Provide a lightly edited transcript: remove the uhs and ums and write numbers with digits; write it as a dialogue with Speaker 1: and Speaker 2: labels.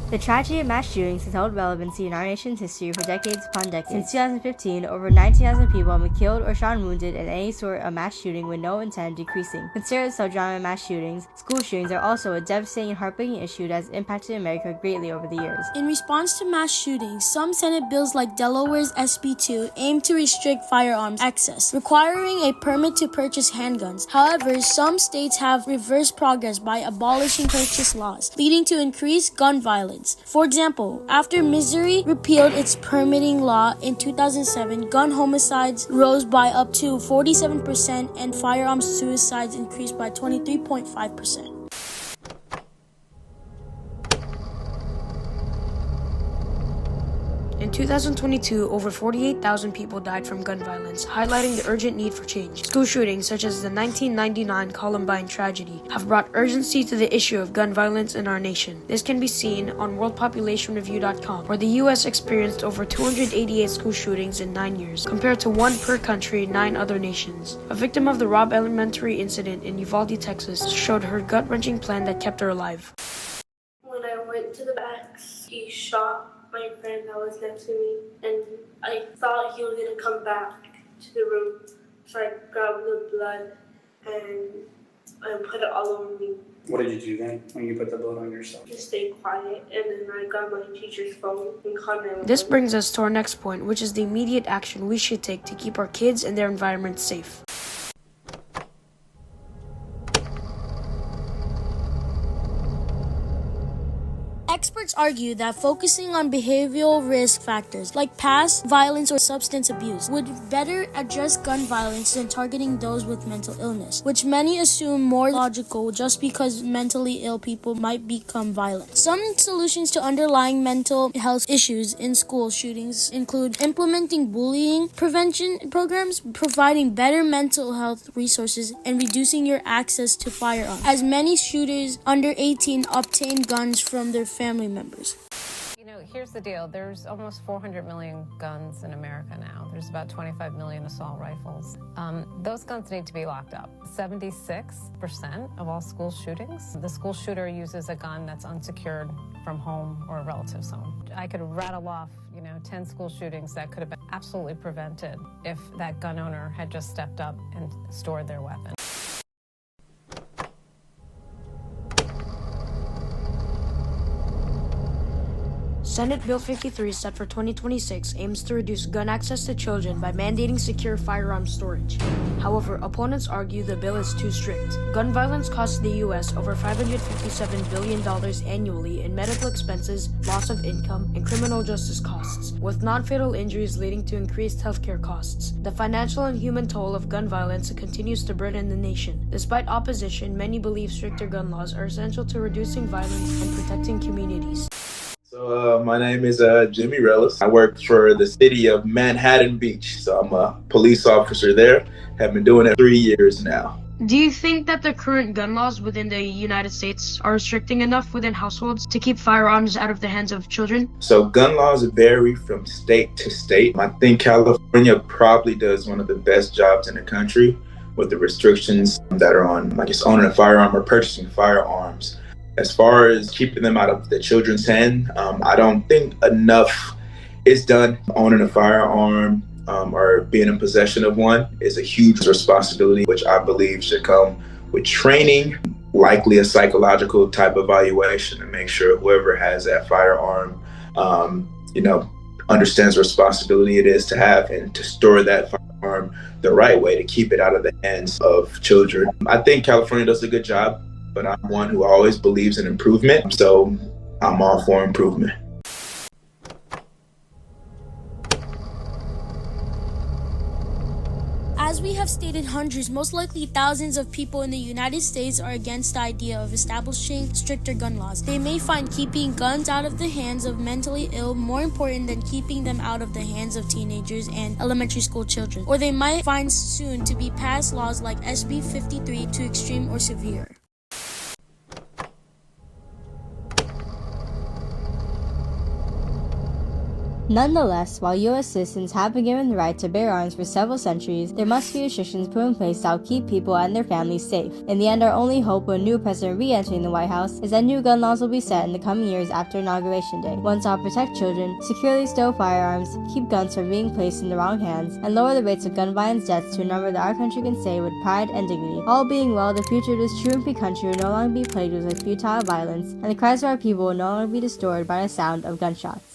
Speaker 1: The tragedy of mass shootings has held relevancy in our nation's history for decades upon decades. Since 2015, over 19,000 people have been killed or shot and wounded in any sort of mass shooting with no intent of decreasing. Considered the subgenre of mass shootings, school shootings are also a devastating and heartbreaking issue that has impacted America greatly over the years.
Speaker 2: In response to mass shootings, some Senate bills like Delaware's SB 2 aim to restrict firearms access, requiring a permit to purchase handguns. However, some states have reversed progress by abolishing purchase laws, leading to increased gun violence. For example, after Missouri repealed its permitting law in 2007, gun homicides rose by up to 47% and firearms suicides increased by 23.5%.
Speaker 3: In 2022, over 48,000 people died from gun violence, highlighting the urgent need for change. School shootings, such as the 1999 Columbine tragedy, have brought urgency to the issue of gun violence in our nation. This can be seen on worldpopulationreview.com, where the U.S. experienced over 288 school shootings in 9 years, compared to 1 per country in 9 other nations. A victim of the Robb Elementary incident in Uvalde, Texas, showed her gut-wrenching plan that kept her alive.
Speaker 4: When I went to the back, he shot my friend that was next to me, and I thought he was going to come back to the room, so I grabbed the blood and I put it all over me.
Speaker 5: What did you do then when you put the blood on yourself?
Speaker 4: Just stay quiet, and then I grabbed my teacher's phone and called 911.
Speaker 3: This brings us to our next point, which is the immediate action we should take to keep our kids and their environment safe.
Speaker 2: Experts argue that focusing on behavioral risk factors like past violence or substance abuse would better address gun violence than targeting those with mental illness, which many assume more logical just because mentally ill people might become violent. Some solutions to underlying mental health issues in school shootings include implementing bullying prevention programs, providing better mental health resources, and reducing your access to firearms, as many shooters under 18 obtain guns from their family members.
Speaker 6: You know, here's the deal. There's almost 400 million guns in America now. There's about 25 million assault rifles. Those guns need to be locked up. 76% of all school shootings, the school shooter uses a gun that's unsecured from home or a relative's home. I could rattle off, 10 school shootings that could have been absolutely prevented if that gun owner had just stepped up and stored their weapon.
Speaker 3: Senate Bill 53, set for 2026, aims to reduce gun access to children by mandating secure firearms storage. However, opponents argue the bill is too strict. Gun violence costs the U.S. over $557 billion annually in medical expenses, loss of income, and criminal justice costs, with non-fatal injuries leading to increased healthcare costs. The financial and human toll of gun violence continues to burden the nation. Despite opposition, many believe stricter gun laws are essential to reducing violence and protecting communities.
Speaker 7: So my name is Jimmy Rellis. I work for the city of Manhattan Beach. So I'm a police officer there. Have been doing it 3 years now.
Speaker 3: Do you think that the current gun laws within the United States are restricting enough within households to keep firearms out of the hands of children?
Speaker 7: So gun laws vary from state to state. I think California probably does one of the best jobs in the country with the restrictions that are on, owning a firearm or purchasing firearms. As far as keeping them out of the children's hand, I don't think enough is done. Owning a firearm or being in possession of one is a huge responsibility, which I believe should come with training, likely a psychological type evaluation to make sure whoever has that firearm, understands the responsibility it is to have and to store that firearm the right way to keep it out of the hands of children. I think California does a good job, but I'm one who always believes in improvement, so I'm all for improvement.
Speaker 2: As we have stated, hundreds, most likely thousands of people in the United States are against the idea of establishing stricter gun laws. They may find keeping guns out of the hands of mentally ill more important than keeping them out of the hands of teenagers and elementary school children. Or they might find soon to be passed laws like SB 53 too extreme or severe.
Speaker 1: Nonetheless, while U.S. citizens have been given the right to bear arms for several centuries, there must be restrictions put in place that will keep people and their families safe. In the end, our only hope with a new president re-entering the White House is that new gun laws will be set in the coming years after Inauguration Day. Ones that will protect children, securely stow firearms, keep guns from being placed in the wrong hands, and lower the rates of gun violence deaths to a number that our country can say with pride and dignity. All being well, the future of this true and free country will no longer be plagued with futile violence, and the cries of our people will no longer be distorted by the sound of gunshots.